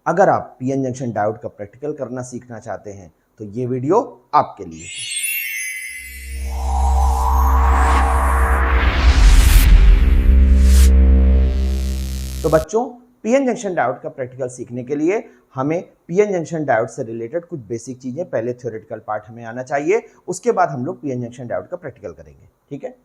अगर आप PN junction diode का प्रैक्टिकल करना सीखना चाहते हैं तो ये वीडियो आपके लिए है। तो बच्चों, पीएन जंक्शन डायोड का प्रैक्टिकल सीखने के लिए हमें पीएन जंक्शन डायोड से रिलेटेड कुछ बेसिक चीजें, पहले थ्योरेटिकल पार्ट हमें आना चाहिए, उसके बाद हम लोग पीएन जंक्शन डायोड का प्रैक्टिकल करेंगे। ठीक है,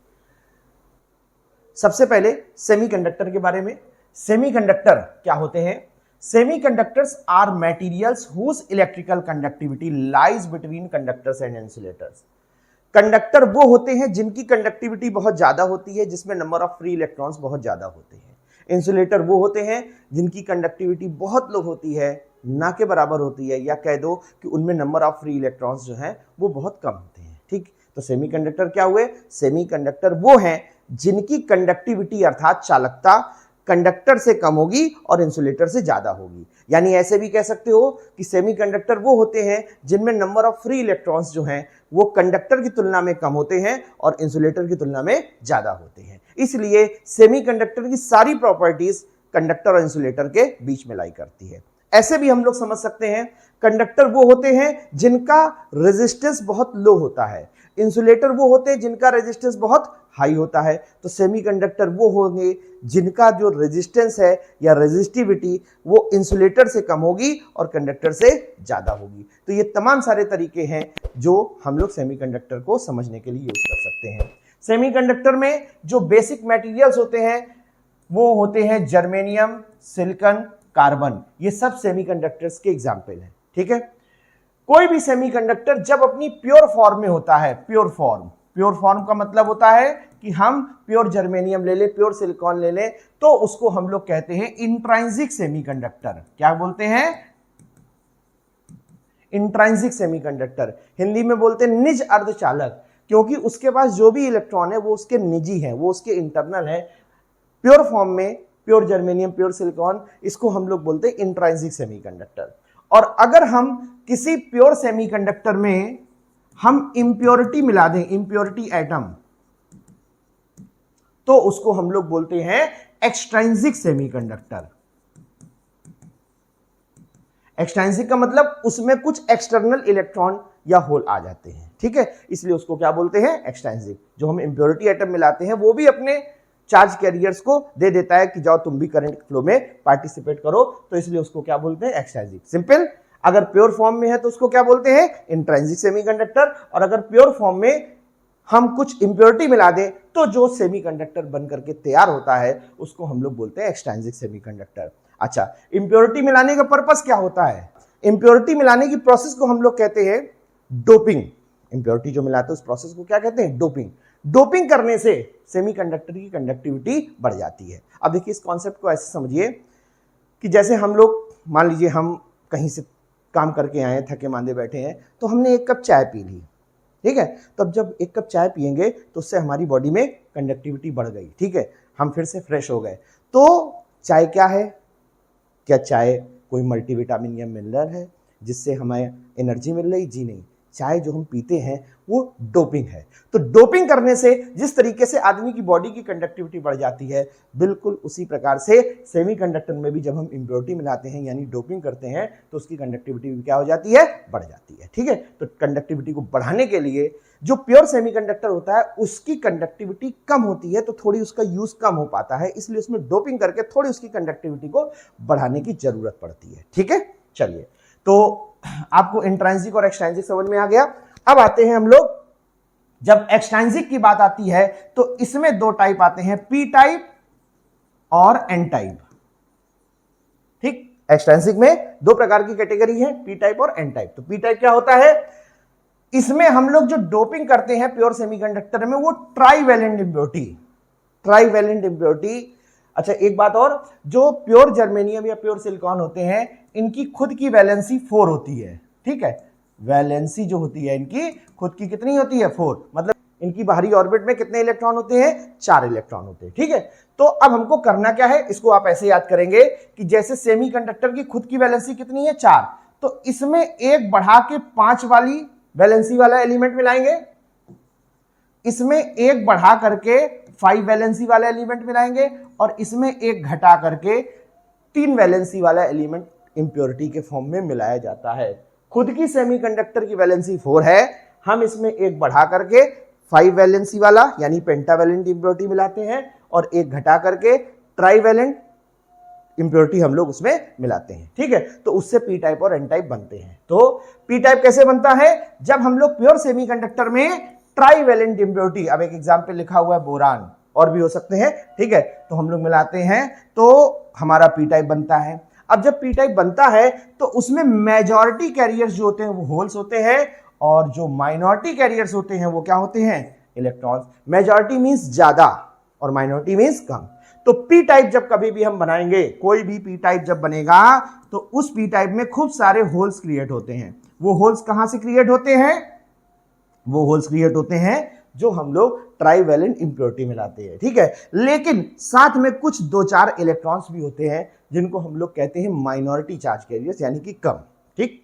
सबसे पहले सेमीकंडक्टर के बारे में। सेमीकंडक्टर क्या होते हैं? Semiconductors are materials whose electrical conductivity lies between conductors and insulators. Conductor वो होते हैं जिनकी कंडक्टिविटी बहुत ज्यादा होती है, जिसमें नंबर ऑफ फ्री इलेक्ट्रॉन्स बहुत ज्यादा होते हैं। इंसुलेटर वो होते हैं जिनकी कंडक्टिविटी बहुत लो होती है, ना के बराबर होती है, या कह दो कि उनमें नंबर ऑफ फ्री इलेक्ट्रॉन्स जो हैं वो बहुत कम होते हैं। ठीक, तो सेमीकंडक्टर क्या हुए? सेमीकंडक्टर वो हैं जिनकी कंडक्टिविटी अर्थात चालकता कंडक्टर से कम होगी और इंसुलेटर से ज्यादा होगी। यानी ऐसे भी कह सकते हो कि सेमीकंडक्टर वो होते हैं जिनमें नंबर ऑफ फ्री इलेक्ट्रॉन्स जो हैं वो कंडक्टर की तुलना में कम होते हैं और इंसुलेटर की तुलना में ज्यादा होते हैं। इसलिए सेमीकंडक्टर की सारी प्रॉपर्टीज कंडक्टर और इंसुलेटर के बीच में लाई करती है। ऐसे भी हम लोग समझ सकते हैं कंडक्टर वो होते हैं जिनका रेजिस्टेंस बहुत लो होता है, इंसुलेटर वो होते हैं जिनका रेजिस्टेंस बहुत हाई होता है। तो सेमीकंडक्टर वो होंगे जिनका जो रेजिस्टेंस है या रेजिस्टिविटी वो इंसुलेटर से कम होगी और कंडक्टर से ज्यादा होगी। तो ये तमाम सारे तरीके हैं जो हम लोग सेमीकंडक्टर को समझने के लिए यूज कर सकते हैं। सेमीकंडक्टर में जो बेसिक मटेरियल्स होते हैं वो होते हैं जर्मेनियम, सिलिकॉन, कार्बन। ये सब सेमीकंडक्टर्स के एग्जाम्पल हैं। ठीक है, कोई भी सेमीकंडक्टर जब अपनी प्योर फॉर्म में होता है, प्योर फॉर्म का मतलब होता है कि हम प्योर जर्मेनियम ले लें, प्योर सिलिकॉन ले लें, तो उसको हम लोग कहते हैं इंट्रांसिक सेमीकंडक्टर। क्या बोलते हैं? इंट्रांसिक सेमीकंडक्टर। हिंदी में बोलते हैं निज अर्धचालक, क्योंकि उसके पास जो भी इलेक्ट्रॉन है वो उसके निजी है, वो उसके इंटरनल है। प्योर फॉर्म में प्योर जर्मेनियम, प्योर सिलिकॉन, इसको हम लोग बोलते हैं इंट्रांसिक सेमीकंडक्टर। और अगर हम किसी प्योर सेमीकंडक्टर में हम इंप्योरिटी मिला दें, इंप्योरिटी एटम, तो उसको हम लोग बोलते हैं एक्सट्रांसिक सेमीकंडक्टर। एक्सट्रांसिक का मतलब उसमें कुछ एक्सटर्नल इलेक्ट्रॉन या होल आ जाते हैं। ठीक है, इसलिए उसको क्या बोलते हैं? एक्सट्रांसिक। जो हम इंप्योरिटी एटम मिलाते हैं वो भी अपने चार्ज कैरियर्स को दे देता है कि जाओ तुम भी करंट फ्लो में पार्टिसिपेट करो, तो इसलिए उसको क्या बोलते हैं? एक्सट्रांसिक। सिंपल। अगर प्योर फॉर्म में है तो उसको क्या बोलते हैं? इंट्रांसिक सेमीकंडक्टर। और अगर प्योर फॉर्म में हम कुछ इंप्योरिटी मिला दें तो जो सेमीकंडक्टर बन करके तैयार होता है उसको हम लोग बोलते हैं एक्सट्रांसिक सेमीकंडक्टर। अच्छा, इंप्योरिटी मिलाने का पर्पस क्या होता है? इंप्योरिटी मिलाने की प्रोसेस को हम लोग कहते हैं डोपिंग। इंप्योरिटी जो मिलाते हैं उस प्रोसेस को क्या कहते हैं? डोपिंग। डोपिंग करने से सेमीकंडक्टर की कंडक्टिविटी बढ़ जाती है। अब देखिए, इस कॉन्सेप्ट को ऐसे समझिए कि जैसे हम लोग, मान लीजिए हम कहीं से काम करके आए, थके मांदे बैठे हैं, तो हमने एक कप चाय पी ली। ठीक है, तब जब एक कप चाय पिएंगे तो उससे हमारी बॉडी में कंडक्टिविटी बढ़ गई। ठीक है, हम फिर से फ्रेश हो गए। तो चाय क्या है? क्या चाय कोई मल्टीविटामिन या मिनरल है जिससे हमें एनर्जी मिल रही? जी नहीं, चाय जो हम पीते हैं वो डोपिंग है। तो डोपिंग करने से जिस तरीके से आदमी की बॉडी की कंडक्टिविटी बढ़ जाती है, बिल्कुल उसी प्रकार से सेमीकंडक्टर में भी जब हम इंप्योरिटी मिलाते हैं यानी डोपिंग करते हैं तो उसकी कंडक्टिविटी भी क्या हो जाती है? बढ़ जाती है। ठीक है, तो कंडक्टिविटी को बढ़ाने के लिए जो प्योर सेमीकंडक्टर होता है उसकी कंडक्टिविटी कम होती है, तो थोड़ी उसका यूज कम हो पाता है, इसलिए उसमें डोपिंग करके थोड़ी उसकी कंडक्टिविटी को बढ़ाने की जरूरत पड़ती है। ठीक है, चलिए, तो आपको इंट्रांसिक और एक्सट्रांसिक समझ में आ गया। अब आते हैं हम लोग, जब एक्सट्रांसिक की बात आती है तो इसमें दो टाइप आते हैं, पी टाइप और एन टाइप। ठीक, एक्सट्रांसिक में दो प्रकार की कैटेगरी है, पी टाइप और एन टाइप। तो पी टाइप क्या होता है? इसमें हम लोग जो डोपिंग करते हैं प्योर सेमीकंडक्टर में वो ट्राईवैलेंट इंप्योरिटी, ट्राईवैलेंट इंप्योरिटी। अच्छा, एक बात और, जो प्योर जर्मेनियम या प्योर सिलिकॉन होते हैं इनकी खुद की वैलेंसी 4 होती है। ठीक है, वैलेंसी जो होती है इनकी खुद की कितनी होती है? 4। मतलब इनकी बाहरी ऑर्बिट में कितने इलेक्ट्रॉन होते हैं? 4 इलेक्ट्रॉन होते हैं। ठीक है, तो अब हमको करना क्या है? इसको आप ऐसे याद करेंगे कि जैसे सेमीकंडक्टर की खुद की वैलेंसी कितनी है? 4, तो इसमें एक बढ़ा के 5 वाली वैलेंसी वाला एलिमेंट मिलाएंगे, इसमें एक बढ़ा करके 5 वैलेंसी वाला एलिमेंट मिलाएंगे और इसमें एक घटा करके 3 वैलेंसी वाला एलिमेंट इंप्योरिटी के फॉर्म में मिलाया जाता है। खुद की सेमीकंडक्टर की वैलेंसी 4 है, हम इसमें एक बढ़ा करके 5 वैलेंसी वाला यानी पेंटावैलेंट इंप्योरिटी मिलाते हैं और एक घटा करके ट्राईवैलेंट इंप्योरिटी हम लोग उसमें मिलाते हैं। ठीक है, तो उससे पी टाइप और एन टाइप बनते हैं। तो पी टाइप कैसे बनता है? जब हम लोग प्योर सेमीकंडक्टर में ट्राईवैलेंट इंप्योरिटी, अब एक एग्जांपल लिखा हुआ है बोरान, और भी हो सकते हैं, ठीक है, तो हम लोग मिलाते हैं तो हमारा पी टाइप बनता है। अब जब पी टाइप बनता है तो उसमें मेजॉरिटी कैरियर्स जो होते हैं वो होल्स होते हैं और जो माइनॉरिटी कैरियर्स होते हैं वो क्या होते हैं? इलेक्ट्रॉन्स। मेजॉरिटी मींस ज्यादा और माइनॉरिटी मींस कम। तो पी टाइप जब कभी भी हम बनाएंगे, कोई भी पी टाइप जब बनेगा तो उस पी टाइप में खूब सारे होल्स क्रिएट होते हैं। वो होल्स कहां से क्रिएट होते हैं? वो होल्स क्रिएट होते हैं जो हम लोग ट्राईवैलेंट इंप्योरिटी मिलाते हैं। ठीक है, लेकिन साथ में कुछ 2-4 इलेक्ट्रॉन्स भी होते हैं जिनको हम लोग कहते हैं माइनॉरिटी चार्ज कैरियर्स, यानी कि कम। ठीक,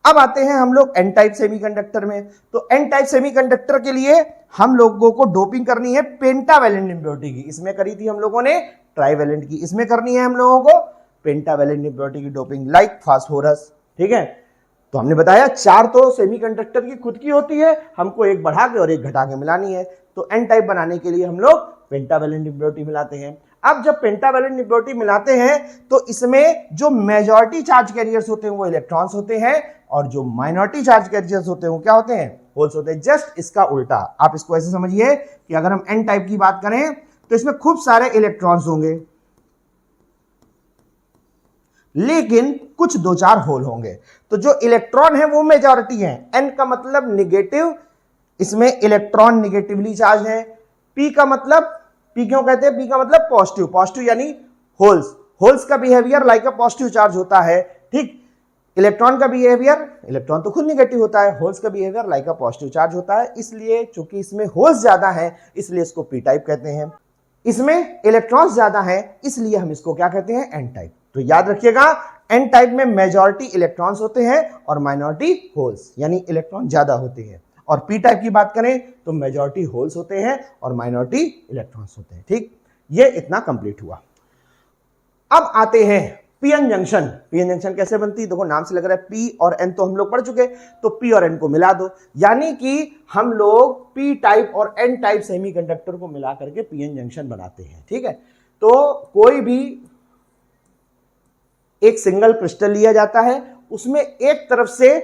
अब आते हैं हम लोग एन टाइप सेमीकंडक्टर में। तो एन टाइप सेमीकंडक्टर के लिए हम लोगों को डोपिंग करनी है पेंटावैलेंट इंप्योरिटी की। इसमें करी थी हम लोगों ने ट्राईवैलेंट की, इसमें करनी है हम लोगों को पेंटावैलेंट इंप्योरिटी की डोपिंग, लाइक फास्फोरस। ठीक है, तो हमने बताया 4 तो सेमीकंडक्टर की खुद की होती है, हमको एक बढ़ा के और एक घटा के मिलानी है। तो एन टाइप बनाने के लिए हम लोग पेंटावैलेंट इंप्योरिटी मिलाते हैं। अब जब पेंटावैलेंट इंप्योरिटी मिलाते हैं तो इसमें जो मेजॉरिटी चार्ज कैरियर्स होते हैं वो इलेक्ट्रॉन्स होते हैं और जो माइनॉरिटी चार्ज कैरियर्स होते हैं वो क्या होते हैं? होल्स होते हैं। जस्ट इसका उल्टा। आप इसको ऐसे समझिए कि अगर हम एन टाइप की बात करें तो इसमें खूब सारे इलेक्ट्रॉन्स होंगे लेकिन कुछ 2-4 होल होंगे। तो जो इलेक्ट्रॉन है वो मेजॉरिटी है। एन का मतलब निगेटिव, इसमें इलेक्ट्रॉन निगेटिवली चार्ज है। पी का मतलब, पी क्यों कहते हैं? पी का मतलब पॉजिटिव, पॉजिटिव यानी होल्स। होल्स का behaviour like a positive charge होता है। ठीक, इलेक्ट्रॉन का बिहेवियर, इलेक्ट्रॉन तो खुद निगेटिव होता है, होल्स का behaviour like a positive charge होता है। इसलिए चूंकि इसमें होल्स ज्यादा है इसलिए इसको पी टाइप कहते हैं। इसमें इलेक्ट्रॉन्स ज्यादा है इसलिए हम इसको क्या कहते हैं? N type. तो याद रखिएगा, एन टाइप में मेजॉरिटी इलेक्ट्रॉन्स होते हैं और माइनॉरिटी होल्स, यानी इलेक्ट्रॉन ज्यादा होते हैं। और पी टाइप की बात करें तो मेजॉरिटी होल्स होते हैं और माइनॉरिटी इलेक्ट्रॉन्स होते हैं। ठीक, ये इतना कंप्लीट हुआ। अब आते हैं पीएन जंक्शन। पीएन जंक्शन कैसे बनती है? देखो नाम से लग रहा है पी और एन तो हम लोग पढ़ चुके, तो पी और एन को मिला दो, यानी कि हम लोग पी टाइप और एन टाइप सेमीकंडक्टर को मिला करके पीएन जंक्शन बनाते हैं। ठीक है, तो कोई भी एक सिंगल क्रिस्टल लिया जाता है, उसमें एक तरफ से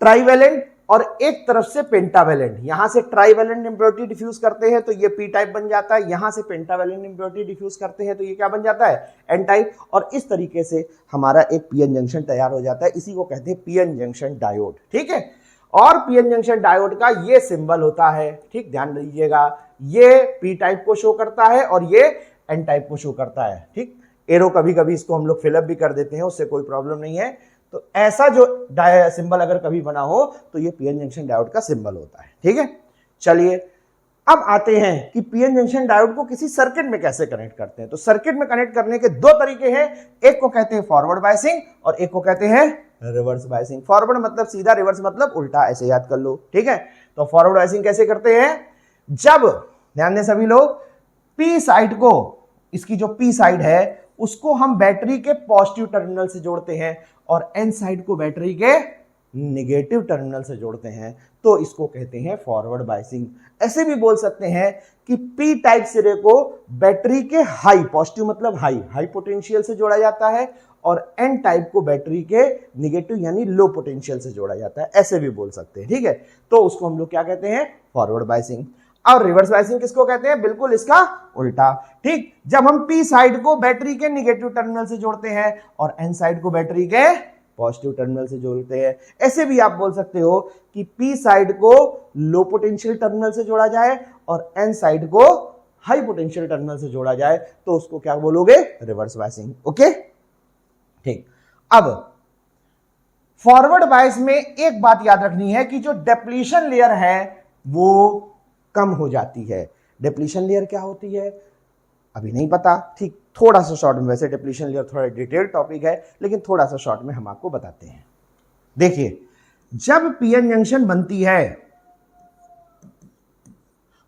ट्राईवैलेंट और एक तरफ से पेंटावैलेंट, यहां से ट्राईवैलेंट इंप्योरिटी डिफ्यूज करते हैं तो ये पी टाइप बन जाता है, यहां से पेंटावैलेंट इंप्योरिटी डिफ्यूज करते हैं तो ये क्या बन जाता है? N type. और इस तरीके से हमारा एक पीएन जंक्शन तैयार हो जाता है। इसी को कहते हैं पीएन जंक्शन डायोड। ठीक है, और पीएन जंक्शन डायोड का ये सिंबल होता है। ठीक, ध्यान दीजिएगा, ये पी टाइप को शो करता है और ये एन टाइप को शो करता है। ठीक, एरो कभी कभी इसको हम लोग फिलअप भी कर देते हैं, उससे कोई प्रॉब्लम नहीं है। तो ऐसा जो सिंबल अगर कभी बना हो तो ये पीएन जंक्शन डायोड का सिंबल होता है। ठीक है, चलिए अब आते हैं कि पीएन जंक्शन डायोड को किसी सर्किट में कैसे कनेक्ट करते हैं। तो सर्किट में कनेक्ट करने के 2 तरीके हैं, एक को कहते हैं फॉरवर्ड बायसिंग और एक को कहते हैं रिवर्स बायसिंग। फॉरवर्ड मतलब सीधा, रिवर्स मतलब उल्टा, ऐसे याद कर लो। ठीक है, तो फॉरवर्ड बायसिंग कैसे करते हैं? जब, ध्यान दें सभी लोग, पी साइड को, इसकी जो पी साइड है उसको हम बैटरी के पॉजिटिव टर्मिनल से जोड़ते हैं और एन साइड को बैटरी के नेगेटिव टर्मिनल से जोड़ते हैं, तो इसको कहते हैं फॉरवर्ड बायसिंग। ऐसे भी बोल सकते हैं कि पी टाइप सिरे को बैटरी के हाई, पॉजिटिव मतलब हाई, हाई पोटेंशियल से जोड़ा जाता है और एन टाइप को बैटरी के नेगेटिव यानी लो पोटेंशियल से जोड़ा जाता है, ऐसे भी बोल सकते हैं। ठीक है, तो उसको हम लोग क्या कहते हैं? Forward biasing. और रिवर्स बायसिंग किसको कहते हैं? बिल्कुल इसका उल्टा। ठीक, जब हम पी साइड को बैटरी के नेगेटिव टर्मिनल से जोड़ते हैं और एन साइड को बैटरी के पॉजिटिव टर्मिनल से जोड़ते हैं। ऐसे भी आप बोल सकते हो कि पी साइड को लो पोटेंशियल टर्मिनल से जोड़ा जाए और एन साइड को हाई पोटेंशियल टर्मिनल से जोड़ा जाए, तो उसको क्या बोलोगे? Reverse biasing. ओके, ठीक। अब फॉरवर्ड बायस में एक बात याद रखनी है कि जो डिप्लीशन लेयर है वो कम हो जाती है। डिप्लीशन लेयर क्या होती है अभी नहीं पता। ठीक, थोड़ा सा शॉर्ट में, वैसे डिप्लीशन लेयर थोड़ा डिटेल टॉपिक है लेकिन थोड़ा सा शॉर्ट में हम आपको बताते हैं। देखिए, जब पीएन जंक्शन बनती है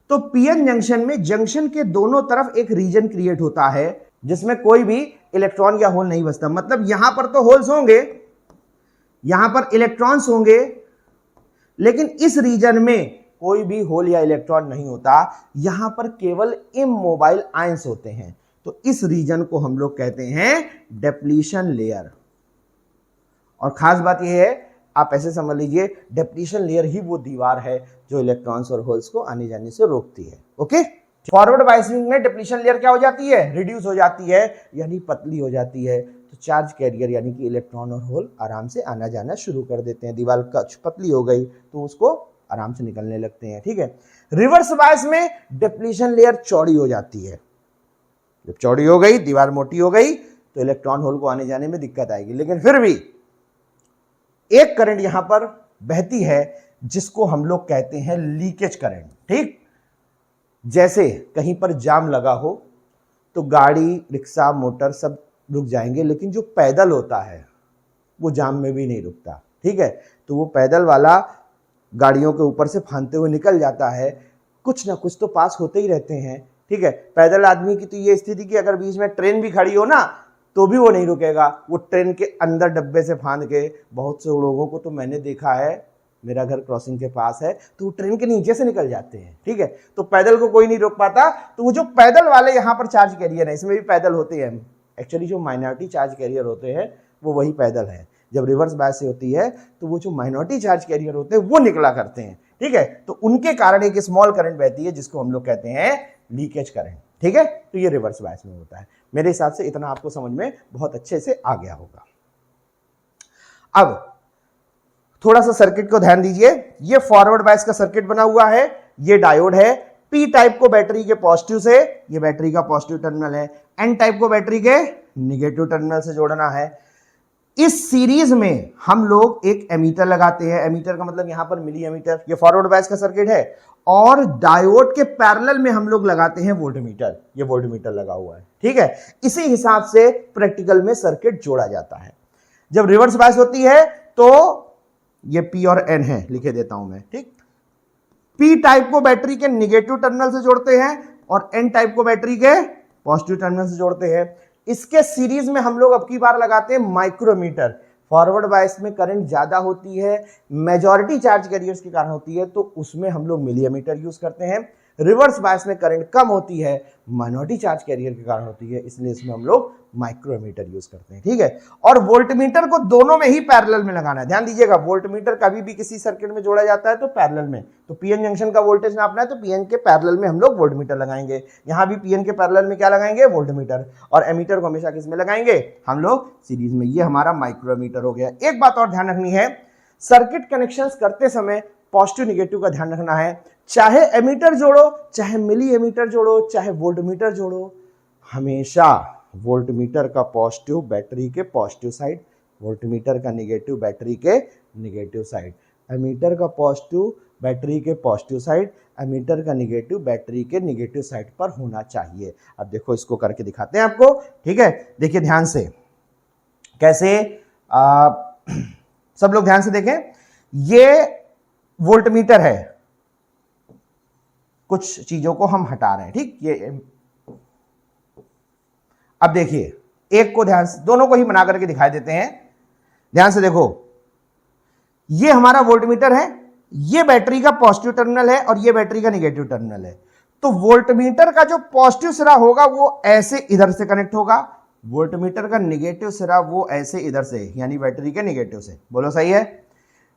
तो पीएन जंक्शन में जंक्शन के दोनों तरफ एक रीजन क्रिएट होता है जिसमें कोई भी इलेक्ट्रॉन या होल नहीं बचता। मतलब यहां पर तो होल्स होंगे, यहां पर इलेक्ट्रॉन्स होंगे, लेकिन इस रीजन में कोई भी होल या इलेक्ट्रॉन नहीं होता, यहां पर केवल इमोबाइल आयंस होते हैं। तो इस रीजन को हम लोग कहते हैं डिप्लीशन लेयर। और खास बात यह है, आप ऐसे समझ लीजिए, डिप्लीशन लेयर ही वो दीवार है जो इलेक्ट्रॉन्स और होल्स को आने जाने से रोकती है। ओके, फॉरवर्ड बायसिंग में डिप्लीशन लेयर क्या हो जाती है, रिड्यूस हो जाती है, यानी पतली हो जाती है। तो चार्ज कैरियर यानी कि इलेक्ट्रॉन और होल आराम से आना जाना शुरू कर देते हैं। दीवार पतली हो गई तो उसको आराम से निकलने लगते हैं। ठीक है, रिवर्स बायस में डिप्लीशन लेयर चौड़ी हो जाती है। जब चौड़ी हो गई, दीवार मोटी हो गई, तो इलेक्ट्रॉन होल को आने जाने में दिक्कत आएगी। लेकिन फिर भी एक करंट यहां पर बहती है जिसको हम लोग कहते हैं लीकेज करंट। ठीक, जैसे कहीं पर जाम लगा हो तो गाड़ी, रिक्शा, मोटर सब रुक जाएंगे, लेकिन जो पैदल होता है वो जाम में भी नहीं रुकता। ठीक है, तो वो पैदल वाला गाड़ियों के ऊपर से फांदते हुए निकल जाता है। कुछ ना कुछ तो पास होते ही रहते हैं। ठीक है, पैदल आदमी की तो ये स्थिति कि अगर बीच में ट्रेन भी खड़ी हो ना तो भी वो नहीं रुकेगा, वो ट्रेन के अंदर डब्बे से फांद के, बहुत से लोगों को तो मैंने देखा है, मेरा घर क्रॉसिंग के पास है, तो वो ट्रेन के नीचे से निकल जाते हैं। ठीक है, तो पैदल को कोई नहीं रोक पाता। तो वो जो पैदल वाले यहाँ पर चार्ज कैरियर है, इसमें भी पैदल होते हैं। एक्चुअली जो माइनॉरिटी चार्ज कैरियर होते हैं वो वही पैदल है। जब रिवर्स बायस से होती है तो वो जो माइनॉरिटी चार्ज कैरियर होते हैं वो निकला करते हैं। ठीक है, तो उनके कारण एक स्मॉल करंट बहती है जिसको हम लोग कहते हैं लीकेज करंट। ठीक है, तो ये रिवर्स बायस में होता है। मेरे हिसाब से इतना आपको समझ में बहुत अच्छे से आ गया होगा। अब थोड़ा सा सर्किट को ध्यान दीजिए। ये फॉरवर्ड बायस का सर्किट बना हुआ है, ये डायोड है। पी टाइप को बैटरी के पॉजिटिव से, ये बैटरी का पॉजिटिव टर्मिनल है। एन टाइप को बैटरी के निगेटिव टर्मिनल से जोड़ना है। इस सीरीज में हम लोग एक एमीटर लगाते हैं। एमीटर का मतलब यहां पर मिली एमीटर, ये फॉरवर्ड बायस का सर्किट है। और डायोड के पैरेलल में हम लोग लगाते हैं वोल्टमीटर, ये वोल्टमीटर लगा हुआ है। ठीक है, इसी हिसाब से प्रैक्टिकल में सर्किट जोड़ा जाता है। जब रिवर्स बायस होती है तो ये पी और एन है, लिखे देता हूं मैं। ठीक, पी टाइप को बैटरी के निगेटिव टर्मिनल से जोड़ते हैं और एन टाइप को बैटरी के पॉजिटिव टर्मिनल से जोड़ते हैं। इसके सीरीज में हम लोग अब की बार लगाते हैं माइक्रोमीटर। फॉरवर्ड बायस में करंट ज्यादा होती है, मेजॉरिटी चार्ज कैरियर्स के कारण होती है, तो उसमें हम लोग मिलीमीटर यूज करते हैं। रिवर्स बायस में करंट कम होती है, माइनॉरिटी चार्ज कैरियर के कारण होती है, इसलिए इसमें हम लोग माइक्रोमीटर यूज करते हैं। ठीक है, और वोल्टमीटर को दोनों में ही पैरेलल में लगाना है। ध्यान दीजिएगा, वोल्टमीटर कभी भी किसी सर्किट में जोड़ा जाता है तो पैरेलल में। तो पीएन जंक्शन का वोल्टेज नापना है तो पीएन के पैरेलल में हम लोग वोल्टमीटर लगाएंगे। यहां भी पीएन के पैरेलल में क्या लगाएंगे, वोल्टमीटर। और एमीटर को हमेशा किस में लगाएंगे, हम लोग सीरीज में। ये हमारा माइक्रोमीटर हो गया। एक बात और ध्यान रखनी है, सर्किट कनेक्शंस करते समय पॉजिटिव निगेटिव का ध्यान रखना है। चाहे एमीटर जोड़ो, चाहे मिली एमीटर जोड़ो, चाहे वोल्टमीटर जोड़ो, हमेशा वोल्टमीटर का पॉजिटिव बैटरी के पॉजिटिव साइड, वोल्टमीटर का निगेटिव बैटरी के निगेटिव साइड, एमीटर का पॉजिटिव बैटरी के पॉजिटिव साइड, एमीटर का निगेटिव बैटरी के निगेटिव साइड पर होना चाहिए। अब देखो, इसको करके दिखाते हैं आपको। ठीक है, देखिए ध्यान से कैसे, सब लोग ध्यान से देखें। ये वोल्टमीटर है, कुछ चीजों को हम हटा रहे हैं। ठीक, ये अब देखिए, एक को ध्यान से, दोनों को ही बना करके दिखाई देते हैं। ध्यान से देखो, ये हमारा वोल्टमीटर है, ये बैटरी का पॉजिटिव टर्मिनल है और ये बैटरी का निगेटिव टर्मिनल है। तो वोल्टमीटर का जो पॉजिटिव सिरा होगा वो ऐसे इधर से कनेक्ट होगा, वोल्टमीटर का निगेटिव सिरा वो ऐसे इधर से, यानी बैटरी के निगेटिव से। बोलो सही है।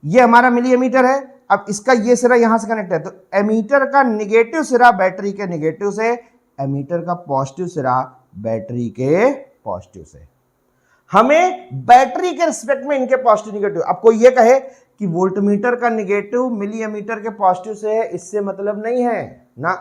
ये हमारा मिली एमीटर है, अब इसका ये सिरा यहां से कनेक्ट है, तो एमीटर का निगेटिव सिरा बैटरी के निगेटिव से, एमीटर का पॉजिटिव सिरा बैटरी के पॉजिटिव से। हमें बैटरी के रिस्पेक्ट में इनके पॉजिटिव निगेटिव, अब कोई ये कहे कि वोल्टमीटर का निगेटिव मिली एमीटर के पॉजिटिव से है, इससे मतलब नहीं है ना,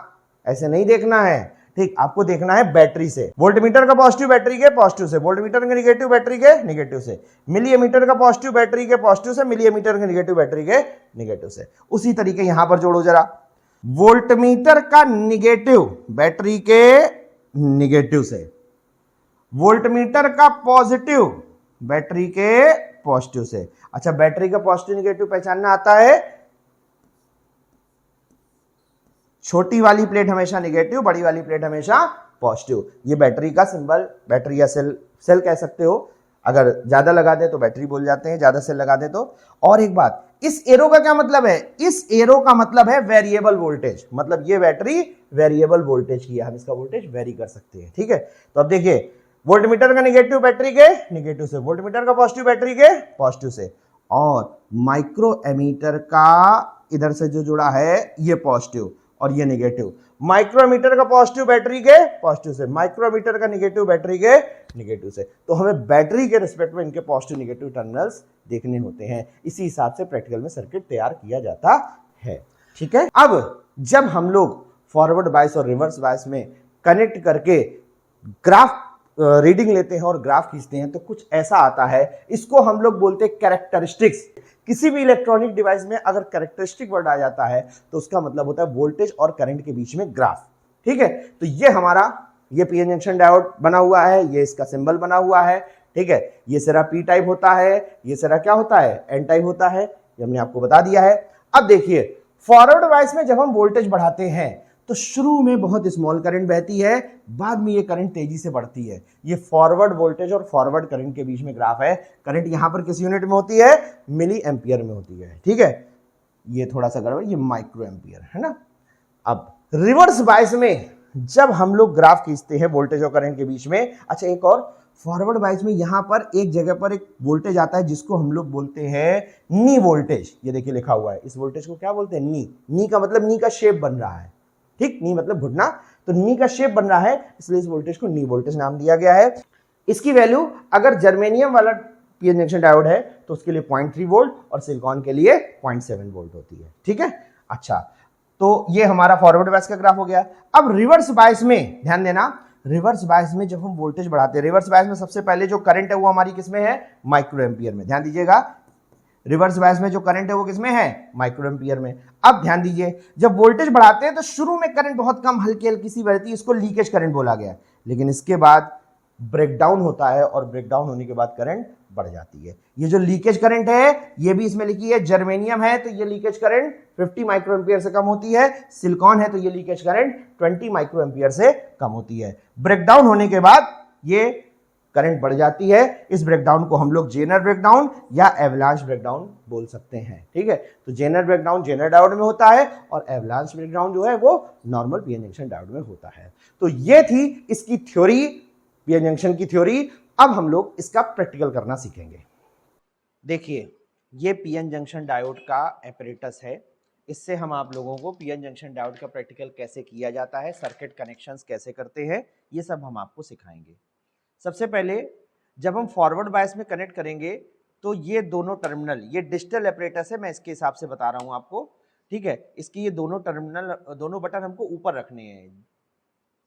ऐसे नहीं देखना है। ठीक, आपको देखना है बैटरी से। वोल्टमीटर का पॉजिटिव बैटरी के पॉजिटिव से, वोल्टमीटर का निगेटिव बैटरी के निगेटिव से, मिली एमीटर का पॉजिटिव बैटरी के पॉजिटिव से, मिली एमीटर का निगेटिव बैटरी के निगेटिव से। उसी तरीके यहां पर जोड़ो जरा, वोल्टमीटर का निगेटिव बैटरी के निगेटिव से, वोल्टमीटर का पॉजिटिव बैटरी के पॉजिटिव से। अच्छा, बैटरी का पॉजिटिव निगेटिव पहचानना आता है, छोटी वाली प्लेट हमेशा निगेटिव, बड़ी वाली प्लेट हमेशा पॉजिटिव। ये बैटरी का सिंबल, बैटरी या सेल कह सकते हो। अगर ज्यादा लगा दे तो बैटरी बोल जाते हैं, ज्यादा सेल लगा दे तो। और एक बात, इस एरो का क्या मतलब है? इस एरो का मतलब है वेरिएबल वोल्टेज, मतलब ये बैटरी वेरिएबल वोल्टेज की है, हम इसका वोल्टेज वेरी कर सकते हैं। ठीक है, तो अब देखिए, वोल्टमीटर का निगेटिव बैटरी के निगेटिव से, वोल्टमीटर का पॉजिटिव बैटरी के पॉजिटिव से, और माइक्रो एमीटर का इधर से जो जुड़ा है ये पॉजिटिव और ये निगेटिव। माइक्रोमीटर का पॉजिटिव बैटरी के पॉजिटिव से, माइक्रोमीटर का निगेटिव बैटरी के निगेटिव से। तो हमें बैटरी के रिस्पेक्ट में इनके पॉजिटिव निगेटिव टर्मिनल्स देखने होते हैं। इसी हिसाब से प्रैक्टिकल में सर्किट तैयार किया जाता है। ठीक है, अब जब हम लोग फॉरवर्ड बायस और रिवर्स बायस में कनेक्ट करके ग्राफ रीडिंग लेते हैं और ग्राफ खींचते हैं तो कुछ ऐसा आता है, इसको हम लोग बोलते हैं कैरेक्टरिस्टिक्स। किसी भी इलेक्ट्रॉनिक डिवाइस में अगर कैरेक्टरिस्टिक वर्ड आ जाता है तो उसका मतलब होता है वोल्टेज और करंट के बीच में ग्राफ। ठीक है, तो ये हमारा ये पीएन जंक्शन डायोड बना हुआ है, ये इसका सिंबल बना हुआ है। ठीक है, ये सिरा पी टाइप होता है, ये सिरा क्या होता है? एन टाइप होता है, ये हमने आपको बता दिया है। अब देखिए, फॉरवर्ड डिवाइस में जब हम वोल्टेज बढ़ाते हैं तो शुरू में बहुत स्मॉल करंट बहती है, बाद में ये करंट तेजी से बढ़ती है। ये फॉरवर्ड वोल्टेज और फॉरवर्ड करंट के बीच में ग्राफ है। करंट यहां पर किस यूनिट में होती है? मिली एम्पियर में होती है। ठीक है, ये थोड़ा सा गड़बड़, ये माइक्रो एम्पियर है ना। अब रिवर्स बायस में जब हम लोग ग्राफ खींचते हैं वोल्टेज और करंट के बीच में, अच्छा एक और, फॉरवर्ड बायस में यहां पर एक जगह पर एक वोल्टेज आता है जिसको हम लोग बोलते हैं नी वोल्टेज। ये देखिए लिखा हुआ है, इस वोल्टेज को क्या बोलते हैं? नी। नी का मतलब नी का शेप बन रहा है। ठीक, नी मतलब घुटना, तो नी का शेप बन रहा है, इसलिए इस वोल्टेज को नी वोल्टेज नाम दिया गया है। इसकी वैल्यू अगर जर्मेनियम वाला पीएन जंक्शन डायोड है तो उसके लिए 0.3 वोल्ट और सिलिकॉन के लिए 0.7 वोल्ट होती है। ठीक है, अच्छा, तो ये हमारा फॉरवर्ड बायस का ग्राफ हो गया। अब रिवर्स बायस में ध्यान देना, रिवर्स बायस में जब हम वोल्टेज बढ़ाते हैं, रिवर्स बायस में सबसे पहले जो करंट है वो हमारी किसमें है? माइक्रो एम्पियर में। ध्यान दीजिएगा, रिवर्स बायस में जो करंट है वो किसमें है? माइक्रो एम्पियर में। अब ध्यान दीजिए, जब वोल्टेज बढ़ाते हैं तो शुरू में करंट बहुत कम, हल्की हल्की सी बहती है, इसको लीकेज करंट बोला गया। लेकिन इसके बाद ब्रेकडाउन होता है और ब्रेकडाउन होने के बाद करंट बढ़ जाती है। ये जो लीकेज करंट है ये भी इसमें लिखी है, जर्मेनियम है तो ये लीकेज करंट 50 माइक्रो एम्पियर से कम होती है, सिलिकॉन है तो ये लीकेज करंट 20 माइक्रो एम्पियर से कम होती है। ब्रेकडाउन होने के बाद ये करंट बढ़ जाती है। इस ब्रेकडाउन को हम लोग जेनर ब्रेकडाउन या एवलांच ब्रेकडाउन बोल सकते हैं। ठीक है, तो जेनर ब्रेकडाउन जेनर डायोड में होता है और एवलांच ब्रेकडाउन जो है वो नॉर्मल पीएन जंक्शन डायोड में होता है। तो ये थी इसकी थ्योरी, पीएन जंक्शन की थ्योरी। अब हम लोग इसका प्रैक्टिकल करना सीखेंगे। देखिए, ये पीएन जंक्शन डायोड का एपरेटस है। इससे हम आप लोगों को पीएन जंक्शन डायोड का प्रैक्टिकल कैसे किया जाता है, सर्किट कनेक्शंस कैसे करते हैं, ये सब हम आपको सिखाएंगे। सबसे पहले जब हम फॉरवर्ड बायस में कनेक्ट करेंगे तो ये दोनों टर्मिनल, ये डिजिटल एपरेटस है, मैं इसके हिसाब से बता रहा हूं आपको। ठीक है, इसकी ये दोनों टर्मिनल, दोनों बटन हमको ऊपर रखने हैं।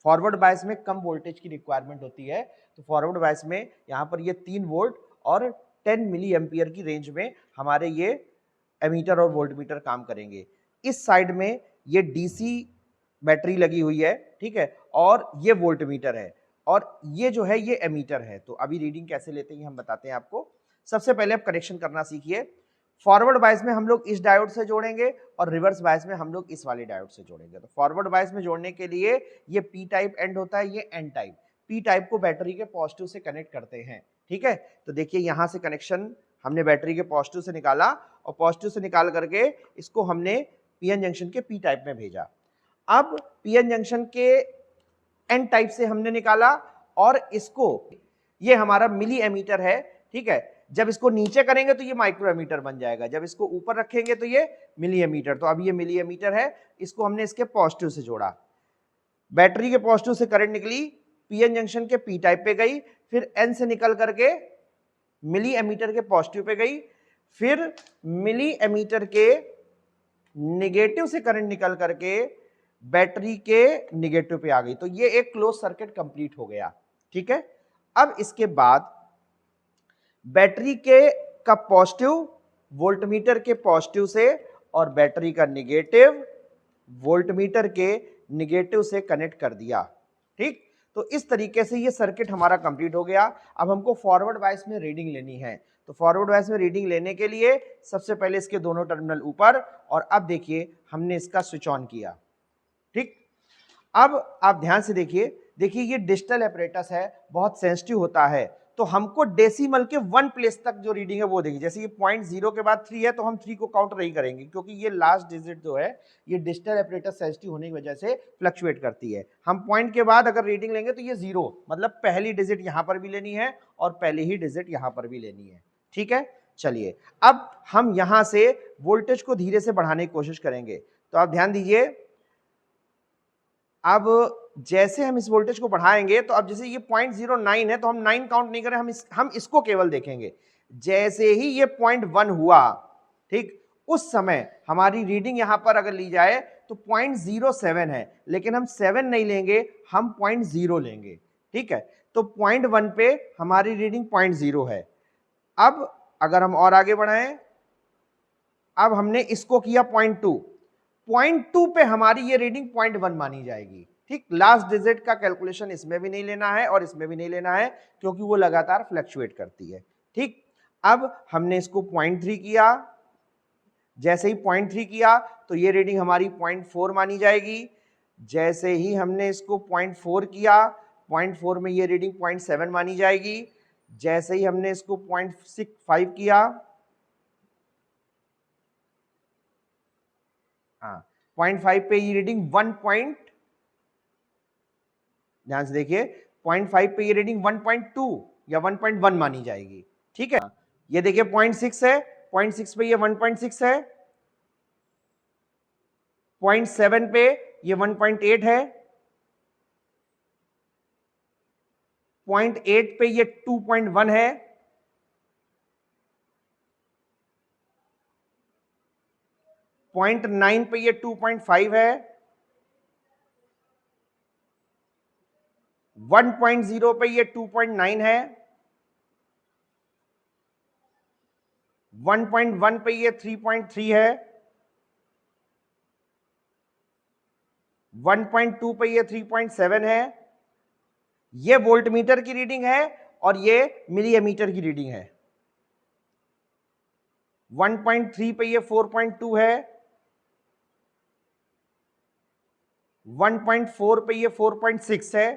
फॉरवर्ड बायस में कम वोल्टेज की रिक्वायरमेंट होती है, तो फॉरवर्ड बायस में यहाँ पर ये 3 वोल्ट और 10 मिली एम्पियर की रेंज में हमारे ये एमीटर और वोल्टमीटर काम करेंगे। इस साइड में ये डीसी बैटरी लगी हुई है, ठीक है, और ये वोल्टमीटर है और ये जो है ये एमीटर है। तो अभी रीडिंग कैसे लेते हैं हम बताते हैं आपको। सबसे पहले आप कनेक्शन करना सीखिए। फॉरवर्ड बायस में हम लोग इस डायोड से जोड़ेंगे और रिवर्स बायस में हम लोग इस वाले डायोड से जोड़ेंगे। तो फॉरवर्ड बायस में जोड़ने के लिए ये पी टाइप एंड होता है, ये एन टाइप। पी टाइप को बैटरी के पॉजिटिव से कनेक्ट करते हैं। ठीक है, तो देखिए यहां से कनेक्शन हमने बैटरी के पॉजिटिव से निकाला और पॉजिटिव से निकाल करके इसको हमने पीएन जंक्शन के पी टाइप में भेजा। अब पीएन जंक्शन के एन टाइप से हमने निकाला और इसको, ये हमारा मिली एमीटर है। ठीक है, जब इसको नीचे करेंगे तो ये माइक्रो एमीटर बन जाएगा, जब इसको ऊपर रखेंगे तो ये मिली एमीटर। तो अब ये मिली एमीटर है, इसको हमने इसके पॉजिटिव से जोड़ा। बैटरी के पॉजिटिव से करंट निकली, पीएन जंक्शन के पी टाइप पे गई, फिर एन से निकल करके मिली एमीटर के पॉजिटिव पे गई, फिर मिली एमीटर के नेगेटिव से करंट निकल करके बैटरी के नेगेटिव पे आ गई। तो ये एक क्लोज सर्किट कंप्लीट हो गया। ठीक है, अब इसके बाद बैटरी के का पॉजिटिव वोल्टमीटर के पॉजिटिव से और बैटरी का नेगेटिव वोल्टमीटर के नेगेटिव से कनेक्ट कर दिया। ठीक, तो इस तरीके से ये सर्किट हमारा कंप्लीट हो गया। अब हमको फॉरवर्ड बायस में रीडिंग लेनी है। तो फॉरवर्ड बायस में रीडिंग लेने के लिए सबसे पहले इसके दोनों टर्मिनल ऊपर, और अब देखिए हमने इसका स्विच ऑन किया। ठीक, अब आप ध्यान से देखिए, देखिए ये डिजिटल एपरेटस है, बहुत सेंसिटिव होता है, तो हमको डेसिमल के 1 प्लेस तक जो रीडिंग है वो देगी। जैसे ये 0.0 के बाद 3 है तो हम 3 को काउंट नहीं करेंगे, क्योंकि ये लास्ट डिजिट जो है ये डिजिटल एपरेटस सेंसिटिव होने की वजह से फ्लक्चुएट करती है। हम पॉइंट के बाद अगर रीडिंग लेंगे तो ये 0, मतलब पहली डिजिट यहां पर भी लेनी है और पहली ही डिजिट यहां पर भी लेनी है। ठीक है, चलिए अब हम यहां से वोल्टेज को धीरे से बढ़ाने की कोशिश करेंगे। तो आप ध्यान दीजिए, अब जैसे हम इस वोल्टेज को बढ़ाएंगे तो अब जैसे ये 0.09 है तो हम 9 काउंट नहीं करें, हम इसको केवल देखेंगे। जैसे ही ये 0.1 हुआ, ठीक, उस समय हमारी रीडिंग यहां पर अगर ली जाए तो 0.07 है, लेकिन हम 7 नहीं लेंगे, हम 0.0 लेंगे। ठीक है, तो 0.1 पे हमारी रीडिंग 0.0 है। अब अगर हम और आगे बढ़ाएं, अब हमने इसको किया 0.2 पे हमारी ये रीडिंग 0.1 मानी जाएगी। ठीक, लास्ट डिजिट का कैलकुलेशन इसमें भी नहीं लेना है और इसमें भी नहीं लेना है, क्योंकि वो लगातार फ्लक्चुएट करती है। ठीक, अब हमने इसको 0.3 किया, जैसे ही 0.3 किया तो ये रीडिंग हमारी 0.4 मानी जाएगी। जैसे ही हमने इसको 0.4 किया, 0.4 में ये रीडिंग 0.7 मानी जाएगी। जैसे ही हमने इसको 0.65 किया, हाँ 0.5 पे ये रीडिंग ध्यान से देखिए 0.5 पे ये रीडिंग 1.2 या 1.1 मानी जाएगी। ठीक है, ये देखिए 0.6 है, 0.6 पे ये 1.6 है, 0.7 पे ये 1.8 है, 0.8 पे ये 2.1 है, 0.9 पे ये 2.5 है, 1.0 पे ये 2.9 है, 1.1 पे ये 3.3 है, 1.2 पे ये 3.7 है। ये वोल्टमीटर की रीडिंग है और ये मिली एमीटर की रीडिंग है। 1.3 पे ये 4.2 है, 1.4 पे ये 4.6 है,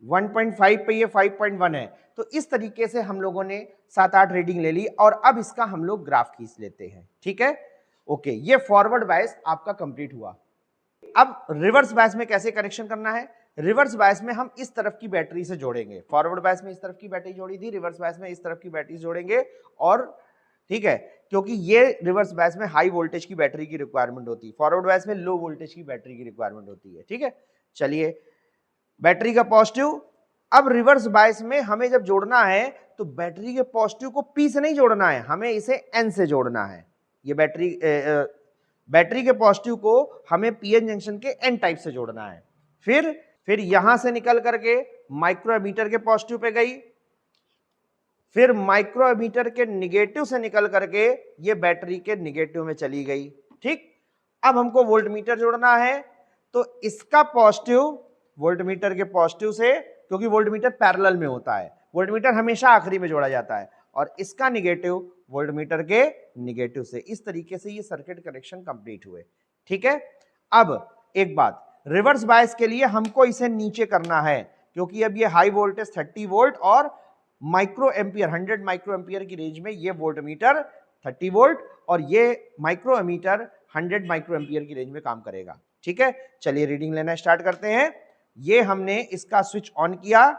1.5 पे ये 5.1 है। तो इस तरीके से हम लोगों ने 7-8 रीडिंग ले ली और अब इसका हम लोग ग्राफ खींच लेते हैं। ठीक है, ओके, ये फॉरवर्ड बायस आपका कंप्लीट हुआ। अब रिवर्स बायस में कैसे कनेक्शन करना है? रिवर्स बायस में हम इस तरफ की बैटरी से जोड़ेंगे। फॉरवर्ड बायस में इस तरफ की बैटरी जोड़ी थी, रिवर्स बायस में इस तरफ की बैटरी जोड़ेंगे। और ठीक है, क्योंकि ये रिवर्स बायस में हाई वोल्टेज की बैटरी की रिक्वायरमेंट होती है, फॉरवर्ड बायस में लो वोल्टेज की बैटरी की रिक्वायरमेंट होती है। ठीक है, चलिए, बैटरी का पॉजिटिव। अब रिवर्स बायस में हमें जब जोड़ना है तो बैटरी के पॉजिटिव को P से नहीं जोड़ना है, हमें इसे N से जोड़ना है। ये बैटरी के पॉजिटिव को हमें पीएन जंक्शन के N टाइप से जोड़ना है। फिर यहां से निकल करके माइक्रो एमीटर के पॉजिटिव पे गई, फिर माइक्रो एमीटर के निगेटिव से निकल करके ये बैटरी के निगेटिव में चली गई। ठीक, अब हमको वोल्टमीटर जोड़ना है, तो इसका पॉजिटिव वोल्टमीटर के पॉजिटिव से, क्योंकि वोल्टमीटर पैरेलल में होता है, वोल्टमीटर हमेशा आखिरी में जोड़ा जाता है, और इसका निगेटिव वोल्टमीटर के निगेटिव से। इस तरीके से ये सर्किट कनेक्शन कंप्लीट हुए। ठीक है, अब एक बात, रिवर्स बायस के लिए हमको इसे नीचे करना है, क्योंकि अब ये हाई वोल्टेज 30 वोल्ट और माइक्रो एम्पियर 100 माइक्रो एम्पियर की रेंज में ये वोल्टमीटर 30 वोल्ट और ये माइक्रो एमीटर 100 माइक्रो एम्पियर की रेंज में काम करेगा। ठीक है, चलिए रीडिंग लेना स्टार्ट करते हैं। ये हमने इसका स्विच ऑन किया।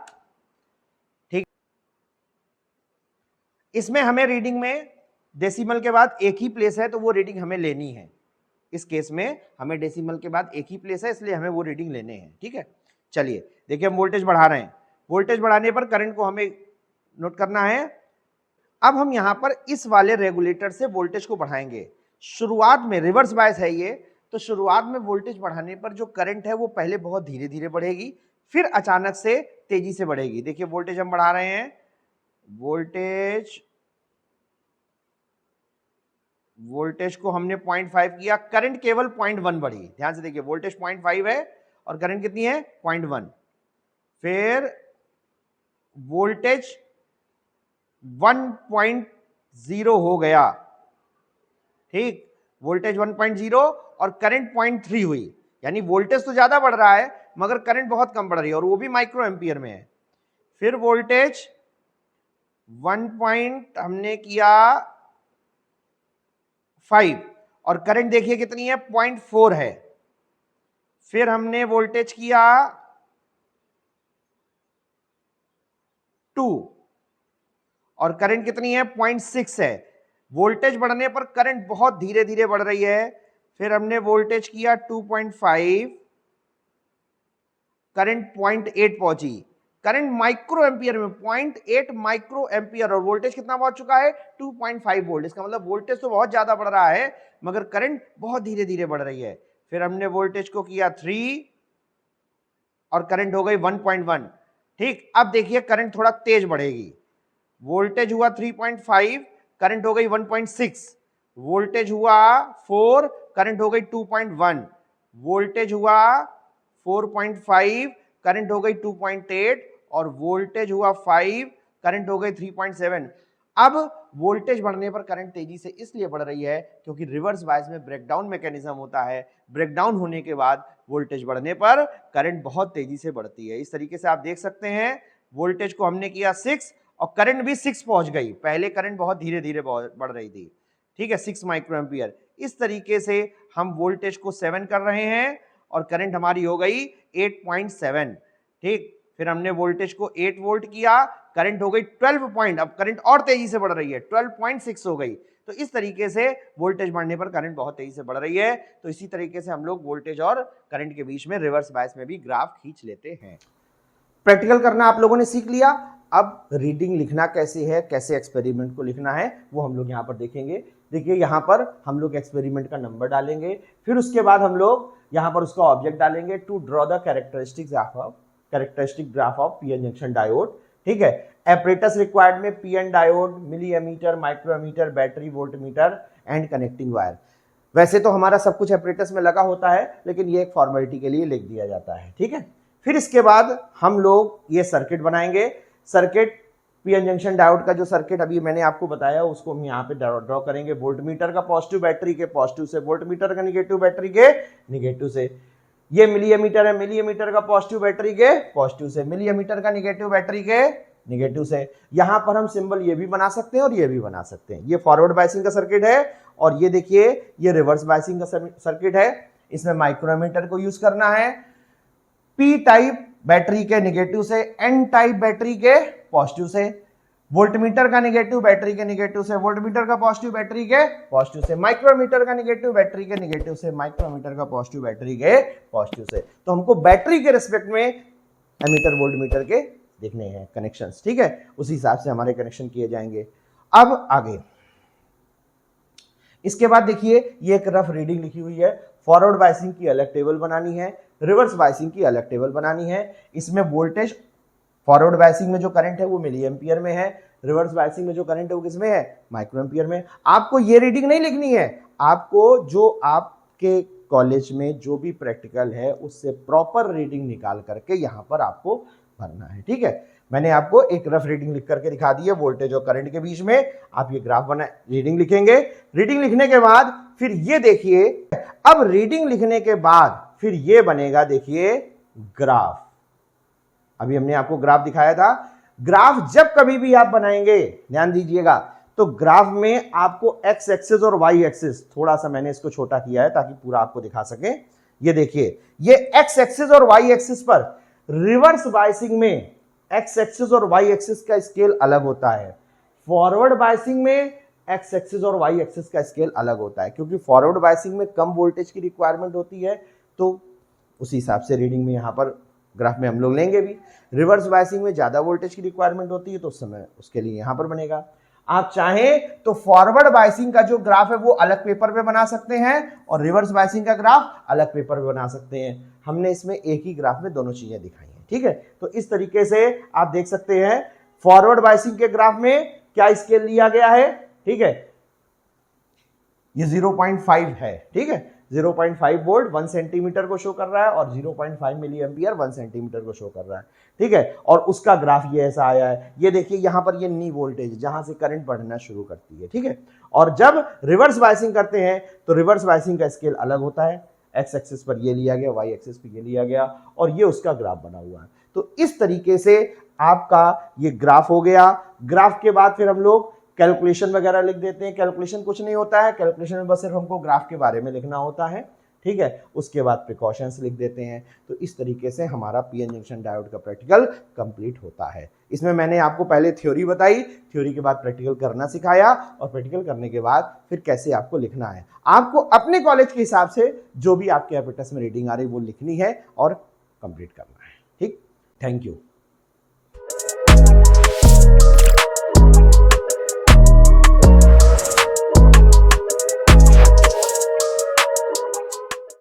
ठीक, इसमें हमें रीडिंग में डेसिमल के बाद एक ही प्लेस है, तो वो रीडिंग हमें लेनी है। इस केस में हमें डेसिमल के बाद एक ही प्लेस है, इसलिए हमें वो रीडिंग लेने हैं। ठीक है, चलिए देखिए, हम वोल्टेज बढ़ा रहे हैं, वोल्टेज बढ़ाने पर करंट को हमें नोट करना है। अब हम यहां पर इस वाले रेगुलेटर से वोल्टेज को बढ़ाएंगे। शुरुआत में रिवर्स बायस है ये, तो शुरुआत में वोल्टेज बढ़ाने पर जो करंट है वो पहले बहुत धीरे धीरे बढ़ेगी, फिर अचानक से तेजी से बढ़ेगी। देखिए वोल्टेज हम बढ़ा रहे हैं, वोल्टेज को हमने 0.5 किया, करंट केवल 0.1 बढ़ी। ध्यान से देखिए, वोल्टेज 0.5 है और करंट कितनी है 0.1। फिर वोल्टेज 1.0 हो गया। ठीक, वोल्टेज 1.0 और करंट 0.3 हुई। यानी वोल्टेज तो ज्यादा बढ़ रहा है मगर करंट बहुत कम बढ़ रही है और वो भी माइक्रो एम्पियर में है। फिर वोल्टेज 1 पॉइंट हमने किया 5 और करंट देखिए कितनी है 0.4 है। फिर हमने वोल्टेज किया 2 और करंट कितनी है 0.6 है। वोल्टेज बढ़ने पर करंट बहुत धीरे धीरे बढ़ रही है। फिर हमने वोल्टेज किया 2.5, करंट 0.8 पहुंची। करंट माइक्रो एम्पियर में 0.8 माइक्रो एम्पियर और वोल्टेज कितना पहुंच चुका है 2.5 वोल्ट। इसका मतलब वोल्टेज तो बहुत ज्यादा बढ़ रहा है मगर करंट बहुत धीरे धीरे बढ़ रही है। फिर हमने वोल्टेज को किया 3 और करंट हो गई 1.1। ठीक, अब देखिए करंट थोड़ा तेज बढ़ेगी। वोल्टेज हुआ 3.5, करंट हो गई 1.6। वोल्टेज हुआ 4, करंट हो गई 2.1। वोल्टेज हुआ 4.5, करंट हो गई 2.8 और वोल्टेज हुआ 5, करंट हो गई 3.7। अब वोल्टेज बढ़ने पर करंट तेजी से इसलिए बढ़ रही है क्योंकि रिवर्स बायस में ब्रेकडाउन मैकेनिज्म होता है। ब्रेकडाउन होने के बाद वोल्टेज बढ़ने पर करंट बहुत तेजी से बढ़ती है। इस तरीके से आप देख सकते हैं वोल्टेज को हमने किया 6 और करंट भी 6 पहुंच गई। पहले करंट बहुत धीरे धीरे बढ़ रही थी, ठीक है, 6 माइक्रो एम्पियर। इस तरीके से हम वोल्टेज को 7 कर रहे हैं और करंट हमारी हो गई 8.7। ठीक, फिर हमने वोल्टेज को 8 वोल्ट किया, करंट हो गई 12 पॉइंट, अब करंट और तेजी से बढ़ रही है 12.6 हो गई। तो इस तरीके से वोल्टेज बढ़ने पर करंट बहुत तेजी से बढ़ रही है। तो इसी तरीके से हम लोग वोल्टेज और करंट के बीच में रिवर्स बायस में भी ग्राफ खींच लेते हैं। प्रैक्टिकल करना आप लोगों ने सीख लिया। अब रीडिंग लिखना कैसे है, कैसे एक्सपेरिमेंट को लिखना है वो हम लोग यहाँ पर देखेंगे। देखिए यहाँ पर हम लोग एक्सपेरिमेंट का नंबर डालेंगे, फिर उसके बाद हम लोग यहाँ पर उसका ऑब्जेक्ट डालेंगे to draw the characteristic graph of PN junction diode. ठीक है, एपरेटस रिक्वायर्ड में PN diode, milli ammeter, micro ammeter, battery, voltmeter and connecting wire. वैसे तो हमारा सब कुछ एपरेटस में लगा होता है लेकिन ये एक फॉर्मेलिटी के लिए लिख दिया जाता है। ठीक है, फिर इसके बाद हम लोग ये सर्किट बनाएंगे। सर्किट पीएन जंक्शन डायोड का जो सर्किट अभी मैंने आपको बताया उसको हम यहाँ पे ड्रॉ करेंगे। वोल्टमीटर का पॉजिटिव बैटरी के पॉजिटिव से, वोल्टमीटर का निगेटिव बैटरी के निगेटिव से। ये मिली एमीटर है, मिली एमीटर का पॉजिटिव बैटरी के पॉजिटिव से, मिली एमीटर का निगेटिव बैटरी के निगेटिव से। यहां पर हम सिंबल ये भी बना सकते हैं और ये भी बना सकते हैं। ये फॉरवर्ड बायसिंग का सर्किट है और ये देखिए ये रिवर्स बायसिंग का सर्किट है। इसमें माइक्रोमीटर को यूज करना है। पी टाइप बैटरी के निगेटिव से, एन टाइप बैटरी के पॉजिटिव से, वोल्टमीटर का निगेटिव बैटरी के निगेटिव से, वोल्टमीटर का पॉजिटिव बैटरी के पॉजिटिव से, माइक्रोमीटर का निगेटिव बैटरी के निगेटिव से, माइक्रोमीटर का पॉजिटिव बैटरी के पॉजिटिव से। तो हमको बैटरी के रिस्पेक्ट में एमीटर वोल्टमीटर के देखने हैं कनेक्शंस। ठीक है, उसी हिसाब से हमारे कनेक्शन किए जाएंगे। अब आगे इसके बाद देखिए ये एक रफ रीडिंग लिखी हुई है। फॉरवर्ड बायसिंग की अलग टेबल बनानी है, रिवर्स बायसिंग की अलग टेबल बनानी है। इसमें वोल्टेज फॉरवर्ड बायसिंग में जो करंट है वो मिली एम्पियर में है, रिवर्स बायसिंग में जो करंट है वो किसमें है, माइक्रो एम्पियर में। आपको ये रीडिंग नहीं लिखनी है, आपको जो आपके कॉलेज में जो भी प्रैक्टिकल है उससे प्रॉपर रीडिंग निकाल करके यहां पर आपको भरना है। ठीक है, मैंने आपको एक रफ रीडिंग लिख करके दिखा दी है वोल्टेज और करंट के बीच में। आप ये ग्राफ बना रीडिंग लिखेंगे। रीडिंग लिखने के बाद फिर ये देखिए, अब रीडिंग लिखने के बाद फिर ये बनेगा देखिए ग्राफ। अभी हमने आपको ग्राफ दिखाया था। ग्राफ जब कभी भी आप बनाएंगे ध्यान दीजिएगा तो ग्राफ में आपको एक्स एक्सिस और वाई एक्सिस, थोड़ा सा मैंने इसको छोटा किया है ताकि पूरा आपको दिखा सके। ये देखिए ये एक्स एक्सिस और वाई एक्सिस पर रिवर्स बायसिंग में एक्स एक्सिस और वाई एक्सिस का स्केल अलग होता है। फॉरवर्ड बायसिंग में एक्स एक्सिस और वाई एक्सिस का स्केल अलग होता है क्योंकि फॉरवर्ड बायसिंग में कम वोल्टेज की रिक्वायरमेंट होती है तो उसी हिसाब से रीडिंग में यहां पर ग्राफ में हम लोग लेंगे भी। रिवर्स बायसिंग में ज्यादा वोल्टेज की रिक्वायरमेंट होती है तो उस समय उसके लिए यहां पर बनेगा। आप चाहें तो फॉरवर्ड बायसिंग का जो ग्राफ है वो अलग पेपर पे बना सकते हैं और रिवर्स बायसिंग का ग्राफ अलग पेपर पे बना सकते हैं। हमने इसमें एक ही ग्राफ में दोनों चीजें दिखाई हैं। ठीक है, तो इस तरीके से आप देख सकते हैं फॉरवर्ड बायसिंग के ग्राफ में क्या स्केल लिया गया है। ठीक है, ये 0.5 है। ठीक है, 0.5 वोल्ट 1 सेंटीमीटर को शो कर रहा है और 0.5 मिली एम्पियर 1 सेंटीमीटर को शो कर रहा है। ठीक है, और उसका ग्राफ ये ऐसा आया है। ये देखिए यहां पर ये नी वोल्टेज जहां से करंट बढ़ना शुरू करती है। ठीक है, और जब रिवर्स बायसिंग करते हैं तो रिवर्स बायसिंग का स्केल अलग होता है। एक्स एक्सिस पर ये लिया गया, वाई एक्सिस पर ये लिया गया और ये उसका ग्राफ बना हुआ है। तो इस तरीके से आपका ये ग्राफ हो गया। ग्राफ के बाद फिर हम लोग कैलकुलेशन वगैरह लिख देते हैं। कैलकुलेशन कुछ नहीं होता है, कैलकुलेशन में बस सिर्फ हमको ग्राफ के बारे में लिखना होता है, ठीक है। उसके बाद प्रिकॉशंस लिख देते हैं। तो इस तरीके से हमारा पीएन जंक्शन डायोड का प्रैक्टिकल कंप्लीट होता है। इसमें मैंने आपको पहले थ्योरी बताई, थ्योरी के बाद प्रैक्टिकल करना सिखाया और प्रैक्टिकल करने के बाद फिर कैसे आपको लिखना है। आपको अपने कॉलेज के हिसाब से जो भी आपके एपिटस में रीडिंग आ रही है वो लिखनी है और कंप्लीट करना है, ठीक। Thank you.